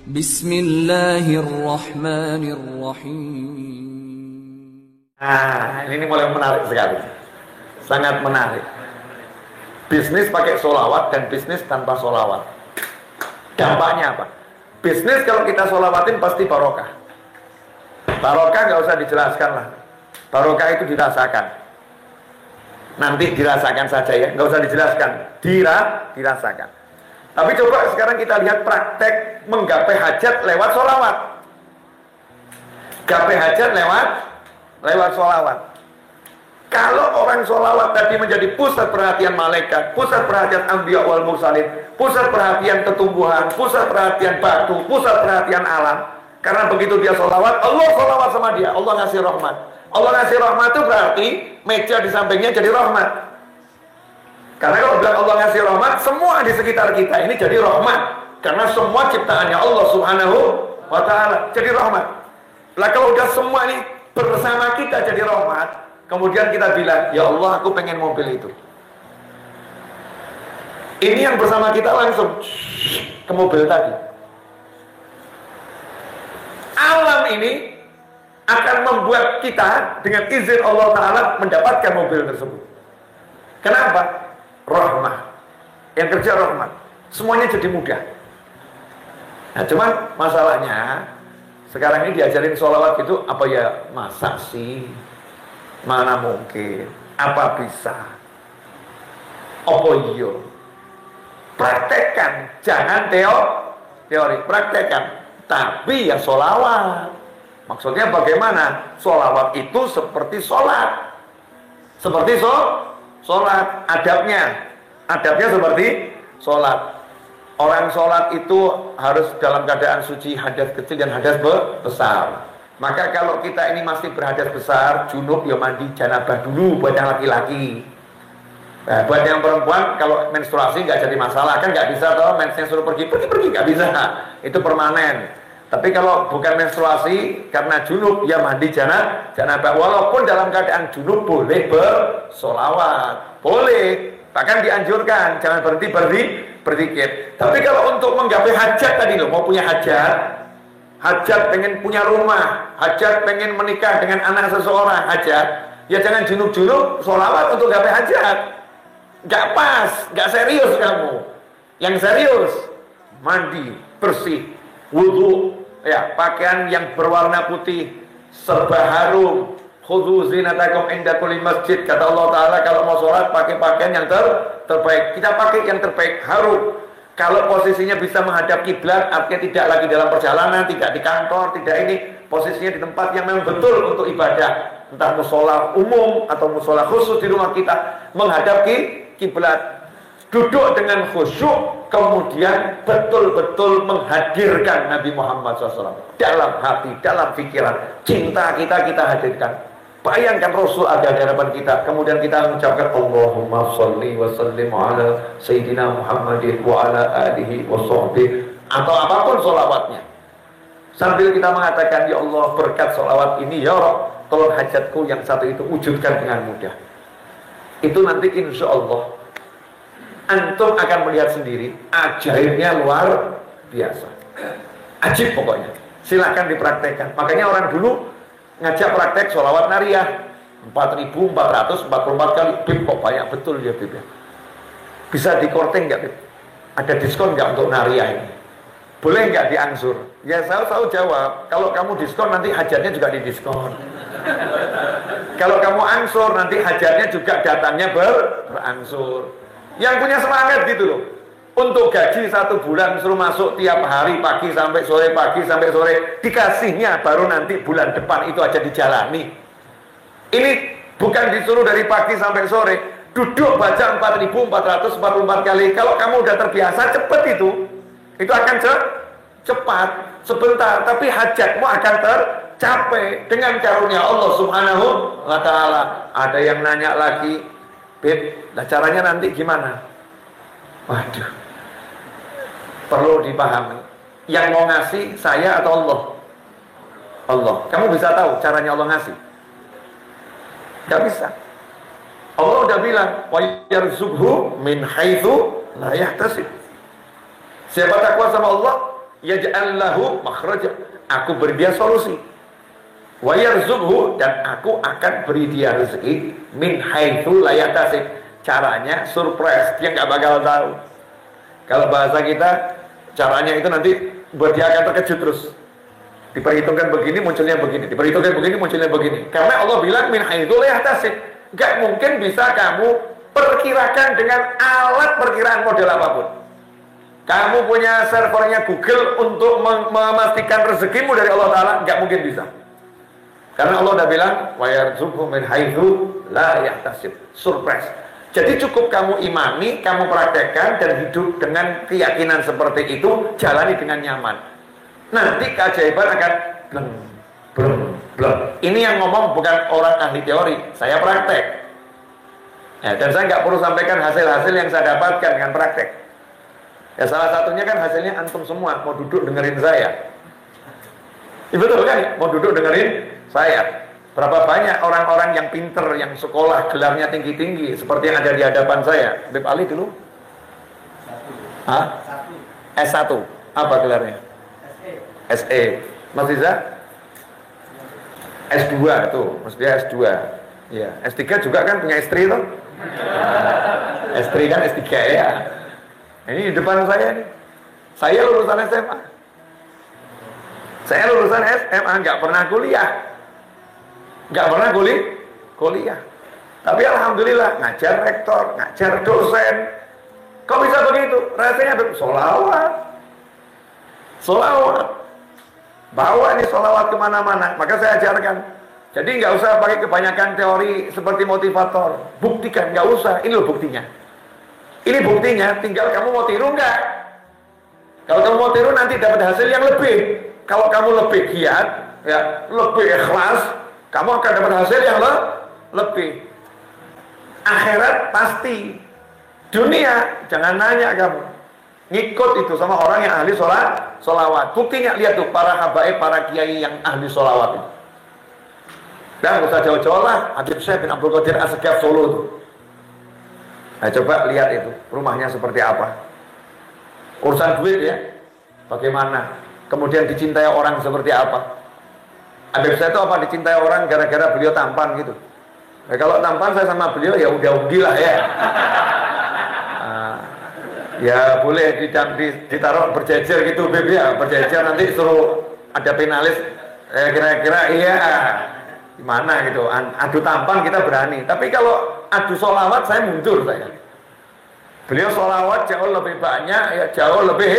Bismillahirrahmanirrahim. Nah, ini mulai menarik sekali. Sangat menarik. Bisnis pakai sholawat dan bisnis tanpa sholawat. Dampaknya apa? Bisnis kalau kita sholawatin pasti barokah. Barokah nggak usah dijelaskan lah. Barokah itu dirasakan. Nanti dirasakan saja ya, nggak usah dijelaskan. Dirasakan. Tapi coba sekarang kita lihat praktek menggapai hajat lewat sholawat. Gapai hajat lewat sholawat. Kalau orang sholawat tadi menjadi pusat perhatian malaikat, pusat perhatian anbiya wal mursalin, pusat perhatian tumbuhan, pusat perhatian batu, pusat perhatian alam. Karena begitu dia sholawat, Allah sholawat sama dia, Allah ngasih rahmat. Allah ngasih rahmat itu berarti meja di sampingnya jadi rahmat. Karena kalau bilang Allah ngasih rahmat, semua di sekitar kita ini jadi rahmat. Karena semua ciptaannya Allah subhanahu wa ta'ala jadi rahmat. Lah kalau udah semua ini bersama kita jadi rahmat, kemudian kita bilang, ya Allah aku pengen mobil itu. Ini yang bersama kita langsung ke mobil tadi. Alam ini akan membuat kita dengan izin Allah Ta'ala mendapatkan mobil tersebut. Kenapa? Rahmah. Yang kerja rahmat. Semuanya jadi mudah. Nah cuman masalahnya sekarang ini diajarin sholawat gitu, apa ya, masa sih? Mana mungkin? Apa bisa? Apa iya? Praktekkan, jangan teori, praktekkan. Tapi ya sholawat. Maksudnya bagaimana? Sholawat itu seperti sholat. Seperti sholat. Adabnya seperti sholat. Orang sholat itu harus dalam keadaan suci hadas kecil dan hadas besar. Maka kalau kita ini masih berhadas besar, junub ya mandi janabah dulu buat yang laki-laki. Nah, buat yang perempuan kalau menstruasi nggak jadi masalah, kan nggak bisa toh mensnya suruh pergi nggak bisa. Itu permanen. Tapi kalau bukan menstruasi karena junub ya mandi janabah. Walaupun dalam keadaan junub boleh bersolawat, boleh, bahkan dianjurkan jangan berhenti berzikir. Tapi kalau untuk menggapai hajat tadi loh, mau punya hajat pengen punya rumah, hajat pengen menikah dengan anak seseorang, hajat, ya jangan junub-junub solawat untuk gapai hajat. Nggak pas, nggak serius kamu. Yang serius mandi bersih, wudu, ya pakaian yang berwarna putih, serba harum. Khudzu zinatakum inda kulli masjid. Kata Allah Ta'ala kalau mau sholat pakai pakaian yang terbaik. Kita pakai yang terbaik, harum. Kalau posisinya bisa menghadap kiblat, artinya tidak lagi dalam perjalanan, tidak di kantor, tidak ini, posisinya di tempat yang memang betul untuk ibadah. Entah musola umum atau musola khusus di rumah kita, menghadap kiblat. Duduk dengan khusyuk, kemudian betul-betul menghadirkan Nabi Muhammad SAW dalam hati, dalam pikiran. Cinta kita hadirkan. Bayangkan Rasul ada di hadapan kita, kemudian kita mengucapkan Allahumma sholli wa sallim ala Sayyidina Muhammadin wa ala alihi wa sahbihi, atau apapun sholawatnya, sambil kita mengatakan, ya Allah berkat sholawat ini ya Rabb, tolong hajatku yang satu itu wujudkan dengan mudah. Itu nanti insya Allah antum akan melihat sendiri, ajaibnya luar biasa, ajib pokoknya. Silahkan dipraktekkan. Makanya orang dulu ngajak praktek sholawat nariyah 4.444 kali. Bib, kok banyak betul ya Bib ya. Bisa dikorting nggak Bib? Ada diskon nggak untuk nariyah ini? Boleh nggak diangsur? Ya saya selalu jawab, kalau kamu diskon nanti hajatnya juga didiskon. Kalau kamu angsur nanti hajatnya juga datangnya berangsur. Yang punya semangat gitu loh, untuk gaji 1 bulan suruh masuk tiap hari pagi sampai sore, dikasihnya baru nanti bulan depan itu aja dijalani. Ini bukan disuruh dari pagi sampai sore, duduk baca 4.444 kali. Kalau kamu udah terbiasa, cepet itu akan cepat, sebentar, tapi hajatmu akan tercapai dengan karunia Allah Subhanahu wa Ta'ala. Ada yang nanya lagi, Beb, nah caranya nanti gimana? Waduh, perlu dipahami. Yang mau ngasih saya atau Allah? Allah. Kamu bisa tahu caranya Allah ngasih? Gak bisa. Allah udah bilang, wa yarzuqhu min haitsu la yahtasib. Siapa takwa sama Allah, yaj'al lahu makhraja, aku beri dia solusi. Wa yarzuqhu, dan aku akan beri dia rezeki min haitsu la yahtasib. Caranya surprise, dia nggak bakal tahu. Kalau bahasa kita, caranya itu nanti buat dia akan terkejut terus. Diperhitungkan begini, munculnya begini. Diperhitungkan begini, munculnya begini. Karena Allah bilang min haitsu la yahtasib. Nggak mungkin bisa kamu perkirakan dengan alat perkiraan model apapun. Kamu punya servernya Google untuk memastikan rezekimu dari Allah Ta'ala, nggak mungkin bisa. Karena Allah udah bilang wa yarzuqhu min haitsu la yahtasib. Surprise. Jadi cukup kamu imani, kamu praktekkan dan hidup dengan keyakinan seperti itu, jalani dengan nyaman. Nanti keajaiban akan bleng. Ini yang ngomong bukan orang ahli teori, saya praktek. Ya, dan saya nggak perlu sampaikan hasil-hasil yang saya dapatkan dengan praktek. Ya salah satunya kan hasilnya antum semua mau duduk dengerin saya. Ya, betul kan? Mau duduk dengerin saya. Berapa banyak orang-orang yang pinter, yang sekolah gelarnya tinggi-tinggi seperti yang ada di hadapan saya. Beb Ali dulu? Hah? S1. Apa gelarnya? SE. Mas Riza? S2 tuh, maksudnya S2. Ya, S3 juga kan punya istri tuh. S3 kan S3 ya. Ini di depan saya nih. Saya lulusan SMA. Saya lulusan SMA, nggak pernah kuliah. Nggak pernah kuliah. Tapi alhamdulillah ngajar rektor, ngajar dosen. Kok bisa begitu? Rasanya sholawat. Bawa nih sholawat kemana-mana. Maka saya ajarkan. Jadi nggak usah pakai kebanyakan teori seperti motivator. Buktikan, nggak usah. Ini loh buktinya. Ini buktinya. Tinggal kamu mau tiru nggak? Kalau kamu mau tiru nanti dapat hasil yang lebih. Kalau kamu lebih giat, ya lebih ikhlas, kamu akan dapat hasil yang lebih. Akhirat pasti. Dunia jangan nanya kamu. Ngikut itu sama orang yang ahli sholawat. Buktinya lihat tuh para habaib, para kiai yang ahli sholawat itu. Dan nggak usah jauh-jauh lah. Habib Syekh bin Abdul Qadir As-Segaf Solo tuh. Nah coba lihat itu rumahnya seperti apa. Urusan duit ya, bagaimana? Kemudian dicintai orang seperti apa? Habib Syekh itu apa dicintai orang gara-gara beliau tampan gitu. Nah, kalau tampan saya sama beliau ya udah lah ya. Ya boleh ditaruh berjejer gitu Beb ya, berjejer nanti suruh ada penalis kira-kira iya gimana gitu. Adu tampan kita berani, tapi kalau adu sholawat saya mundur saya. Beliau sholawat jauh lebih banyak ya, jauh lebih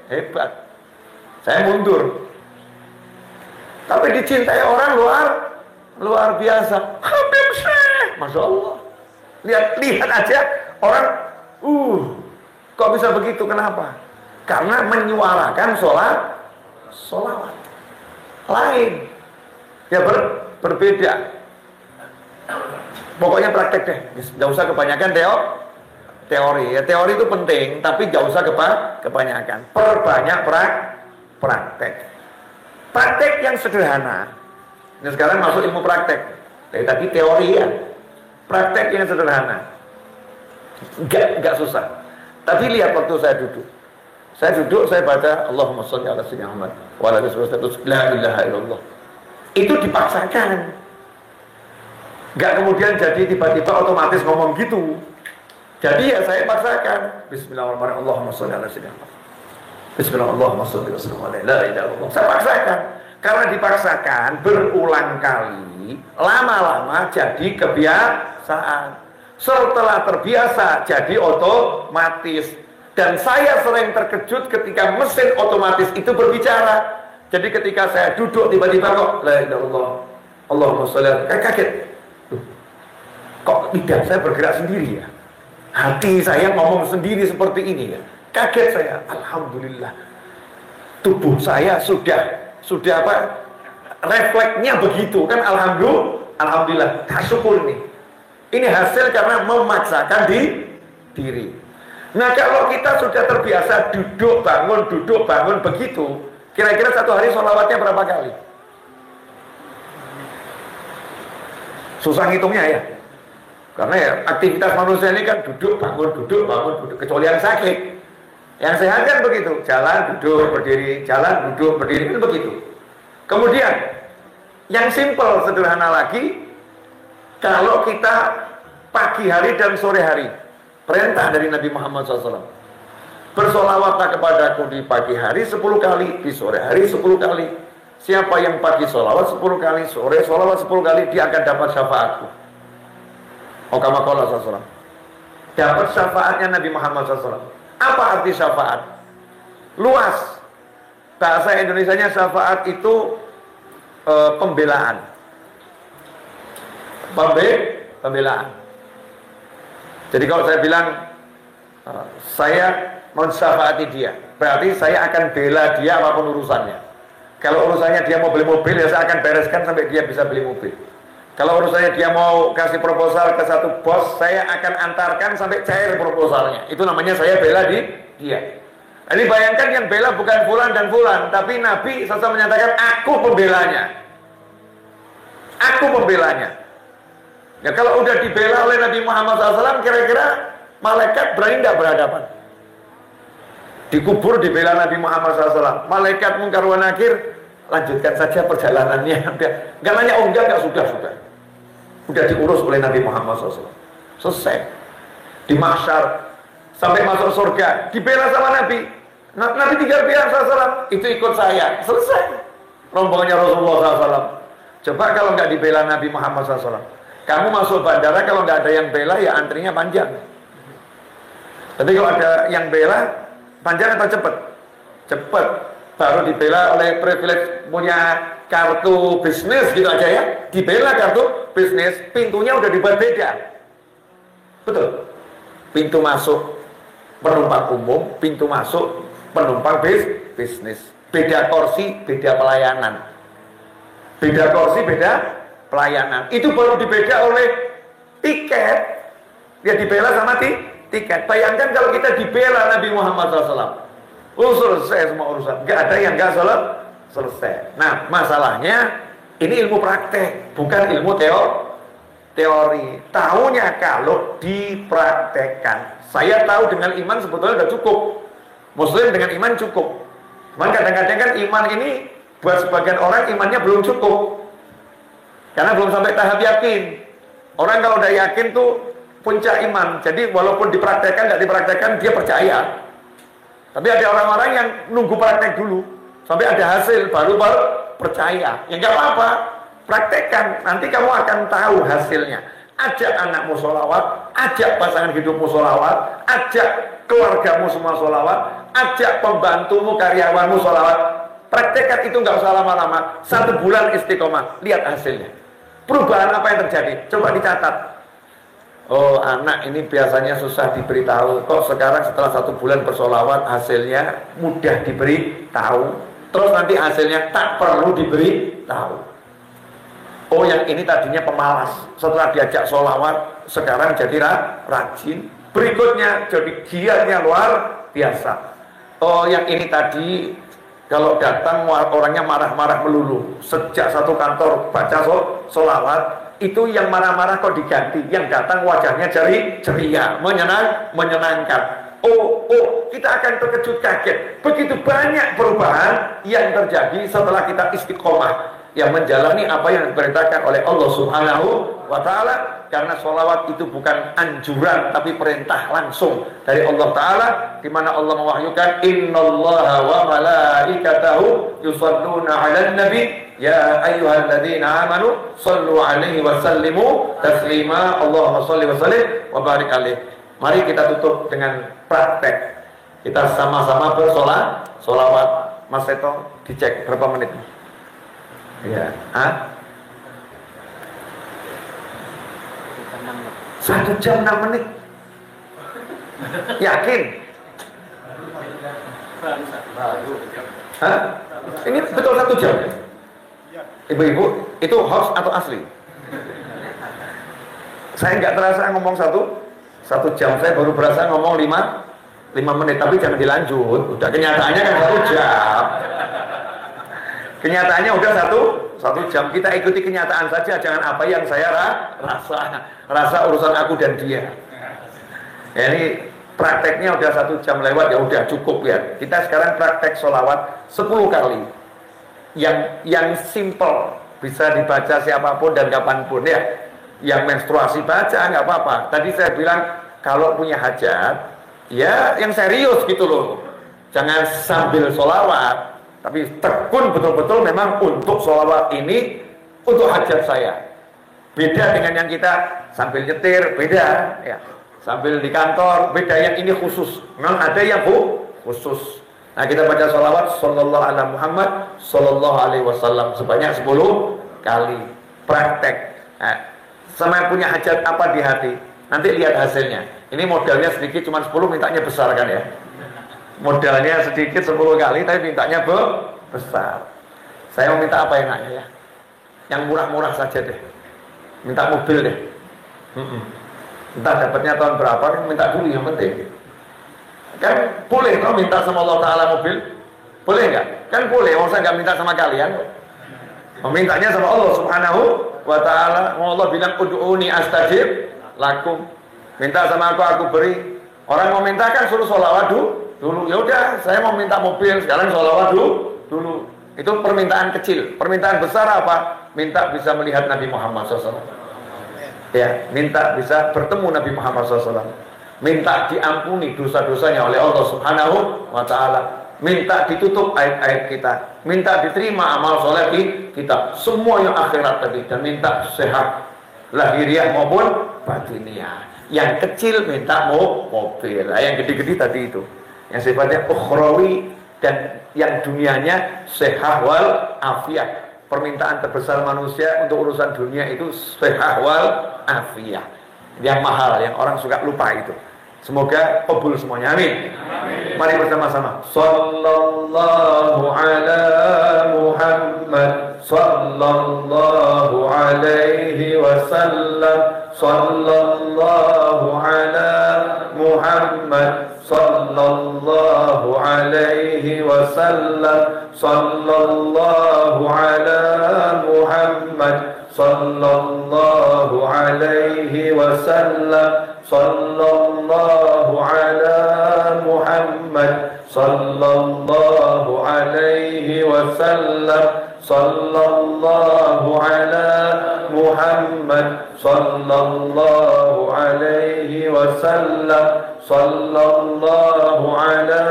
hebat, saya mundur. Tapi dicintai orang luar biasa. Habib Syekh, masya Allah. Lihat aja orang kok bisa begitu, kenapa? Karena menyuarakan sholawat lain ya, berbeda. Pokoknya praktek deh, nggak usah kebanyakan teori ya. Teori itu penting, tapi nggak usah kebanyakan. Perbanyak praktek yang sederhana. Ini sekarang masuk ilmu praktek. Dari tadi teori ya, praktek yang sederhana, nggak susah. Tapi lihat waktu saya duduk, saya baca Allahumma sholli ala sayyidina Muhammad wa ala alihi wasallam, la ilaha illallah. Itu dipaksakan. Enggak kemudian jadi tiba-tiba otomatis ngomong gitu. Jadi ya saya paksakan. Bismillahirrahmanirrahim. Allahumma sholli ala sayyidina Muhammad. Bismillahirrahmanirrahim. La ilaha illallah. Saya paksakan. Karena dipaksakan berulang kali, lama-lama jadi kebiasaan. Setelah terbiasa jadi otomatis. Dan saya sering terkejut ketika mesin otomatis itu berbicara. Jadi ketika saya duduk tiba-tiba kok la ilaha illallah Allahumma sholli alaihi, kaget. Kok lidah saya bergerak sendiri ya? Hati saya ngomong sendiri seperti ini ya. Kaget saya. Alhamdulillah. Tubuh saya sudah apa? Refleksnya begitu kan, alhamdulillah. Syukur nih. Ini hasil karena memaksakan diri. Nah kalau kita sudah terbiasa duduk bangun begitu, kira-kira satu hari sholawatnya berapa kali? Susah ngitungnya ya. Karena ya aktivitas manusia ini kan duduk bangun, kecuali yang sakit. Yang sehat kan begitu, jalan, duduk, berdiri, jalan, duduk, berdiri, kan begitu. Kemudian, yang simpel, sederhana lagi, kalau kita pagi hari dan sore hari, perintah dari Nabi Muhammad SAW, bersolawatlah kepadaku di pagi hari 10 kali, di sore hari 10 kali. Siapa yang pagi solawat 10 kali, sore solawat 10 kali, dia akan dapat syafaatku. Kama qala SAW. Dapat syafaatnya Nabi Muhammad SAW. Apa arti syafaat? Luas. Bahasa Indonesianya syafaat itu pembelaan. Pembelaan. Jadi kalau saya bilang saya mensyafaati dia, berarti saya akan bela dia apapun urusannya. Kalau urusannya dia mau beli mobil, ya saya akan bereskan sampai dia bisa beli mobil. Kalau urusannya dia mau kasih proposal ke satu bos, saya akan antarkan sampai cair proposalnya. Itu namanya saya bela dia. Ini bayangkan yang bela bukan fulan dan fulan, tapi Nabi SAW menyatakan aku pembelanya. Aku pembelanya. Ya kalau udah dibela oleh Nabi Muhammad SAW, kira-kira malaikat berani tidak berhadapan? Dikubur dibela Nabi Muhammad SAW. Malaikat Munkar wa Nakir, lanjutkan saja perjalanannya. Enggak nanya, oh enggak, sudah. Udah diurus oleh Nabi Muhammad SAW. Selesai. Di mahsyar sampai masuk surga dibela sama Nabi. Nabi tinggal bilang SAW, itu ikut saya. Selesai. Rombongannya Rasulullah SAW. Coba kalau nggak dibela Nabi Muhammad SAW, kamu masuk bandara kalau nggak ada yang bela, ya antrinya panjang. Tapi kalau ada yang bela, panjang atau cepet? Cepet. Baru dibela oleh privilege punya kartu bisnis gitu aja ya, dibela kartu bisnis, pintunya udah dibuat beda. Betul. Pintu masuk penumpang umum, pintu masuk penumpang bisnis. Beda kursi, beda pelayanan. Beda kursi, beda pelayanan. Itu baru dibeda oleh tiket. Ya dibela sama tiket. Bayangkan kalau kita dibela Nabi Muhammad SAW. Selesai semua urusan. Gak ada yang gak selesai. Nah, masalahnya ini ilmu praktek, bukan ilmu teori. Tahunya kalau dipraktekkan. Saya tahu dengan iman sebetulnya sudah cukup. Muslim dengan iman cukup. Cuman kadang-kadang kan iman ini buat sebagian orang imannya belum cukup. Karena belum sampai tahap yakin. Orang kalau udah yakin tuh puncak iman. Jadi walaupun dipraktekkan, nggak dipraktekkan, dia percaya. Tapi ada orang-orang yang nunggu praktek dulu sampai ada hasil baru percaya. Ya nggak apa-apa, praktekkan. Nanti kamu akan tahu hasilnya. Ajak anakmu sholawat, ajak pasangan hidupmu sholawat, ajak keluargamu semua sholawat, ajak pembantumu, karyawanmu sholawat. Praktekkan itu nggak usah lama-lama. 1 bulan istiqomah, lihat hasilnya. Perubahan apa yang terjadi? Coba dicatat. Oh, anak ini biasanya susah diberitahu. Kok sekarang setelah 1 bulan bersolawat hasilnya mudah diberitahu. Terus nanti hasilnya tak perlu diberitahu. Oh, yang ini tadinya pemalas. Setelah diajak solawat sekarang jadi rajin. Berikutnya jadi giatnya luar biasa. Oh, yang ini tadi kalau datang orangnya marah-marah melulu. Sejak satu kantor baca solawat, itu yang marah-marah kok diganti, yang datang wajahnya ceria, menyenangkan. Oh, kita akan terkejut kaget. Begitu banyak perubahan yang terjadi setelah kita istiqomah, yang menjalani apa yang diperintahkan oleh Allah Subhanahu wa Ta'ala. Karena sholawat itu bukan anjuran, tapi perintah langsung dari Allah Ta'ala, di mana Allah mewahyukan, Innallaha wa malaikatahu yusalluna 'alan nabi ya ayyuhalladzina amanu sallu 'alaihi wa sallimu taslima. Allahumma shalli wa sallim wa barik alaihi. Mari kita tutup dengan praktek. Kita sama-sama bersolawat. Mas Seto, dicek berapa menit? Ya, 1 jam 6 menit. Yakin? Hah? Ini betul 1 jam? Ibu-ibu, itu hoax atau asli? Saya nggak terasa ngomong 1 jam. Saya baru berasa ngomong 5 menit. Tapi jangan dilanjut. Udah kenyataannya kan 1 jam. Kenyataannya udah 1 jam. Kita ikuti kenyataan saja, jangan apa yang saya rasa urusan aku dan dia. Ya, ini prakteknya udah 1 jam lewat, ya udah cukup ya. Kita sekarang praktek sholawat 10 kali. Yang simple, bisa dibaca siapapun dan kapanpun ya. Yang menstruasi baca nggak apa-apa. Tadi saya bilang kalau punya hajat, ya yang serius gitu loh. Jangan sambil sholawat, tapi tekun betul-betul memang untuk sholawat ini untuk hajat saya. Beda dengan yang kita sambil nyetir, beda ya. Sambil di kantor, beda. Yang ini khusus. Memang ada yang khusus. Nah, kita baca sholawat sallallahu ala Muhammad sallallahu alaihi wasallam sebanyak 10 kali. Praktek. Nah, sama punya hajat apa di hati, nanti lihat hasilnya. Ini modalnya sedikit, cuma 10, mintanya besar kan ya. Modalnya sedikit 10 kali, tapi mintanya besar. Saya mau minta apa enaknya ya? Yang murah-murah saja deh. Minta mobil deh. Entah dapatnya tahun berapa, minta dulu yang penting. Kan boleh kalau minta sama Allah Ta'ala mobil? Boleh nggak? Kan boleh, saya nggak minta sama kalian. Memintanya sama Allah Subhanahu wa Ta'ala. Allah bilang ud'uni astajib lakum. Minta sama aku beri. Orang mau minta kan suruh sholawat dulu. Ya udah, saya mau minta mobil, sekarang sholawat dulu. Itu permintaan kecil. Permintaan besar apa? Minta bisa melihat Nabi Muhammad SAW. Ya, minta bisa bertemu Nabi Muhammad SAW. Minta diampuni dosa-dosanya oleh Allah Subhanahu wa Ta'ala. Minta ditutup aib-aib kita. Minta diterima amal soleh kita. Semua yang akhirat tadi. Dan minta sehat lahiriah maupun batiniah. Yang kecil minta mobil. Yang gede-gede tadi itu. Yang sifatnya ukhrawi. Dan yang dunianya sehat wal afiah. Permintaan terbesar manusia untuk urusan dunia itu sehat wal afiah. Yang mahal, yang orang suka lupa itu. Semoga kabul semuanya, amin. Mari bersama-sama. Sallallahu ala Muhammad, sallallahu alaihi wasallam, sallallahu ala Muhammad, sallallahu alaihi wasallam, sallallahu ala Muhammad, sallallahu alaihi wasallam, sallallahu ala Muhammad, sallallahu alaihi wasallam, sallallahu ala Muhammad, sallallahu alaihi wasallam, sallallahu ala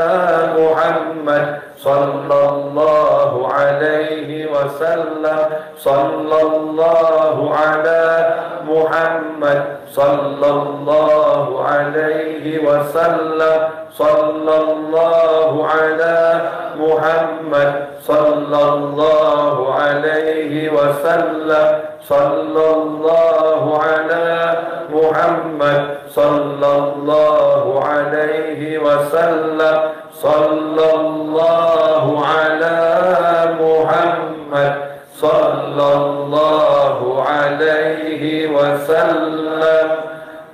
Muhammad, sallallahu alaihi wasallam, sallallahu ala Muhammad, sallallahu alaihi wasallam, sallallahu ala Muhammad, sallallahu alaihi wasallam, sallallahu ala Muhammad, sallallahu alaihi wasallam, sallallahu ala Muhammad, sallallahu alaihi wasallam.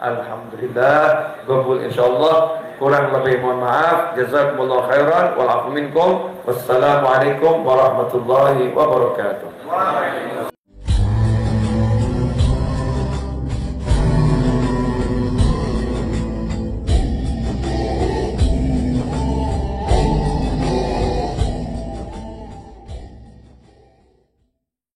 Alhamdulillah, qabul insyaallah. Kurang lebih mohon maaf. Jazakumullah khairan wal afu minkum. Wassalamualaikum warahmatullahi wabarakatuh.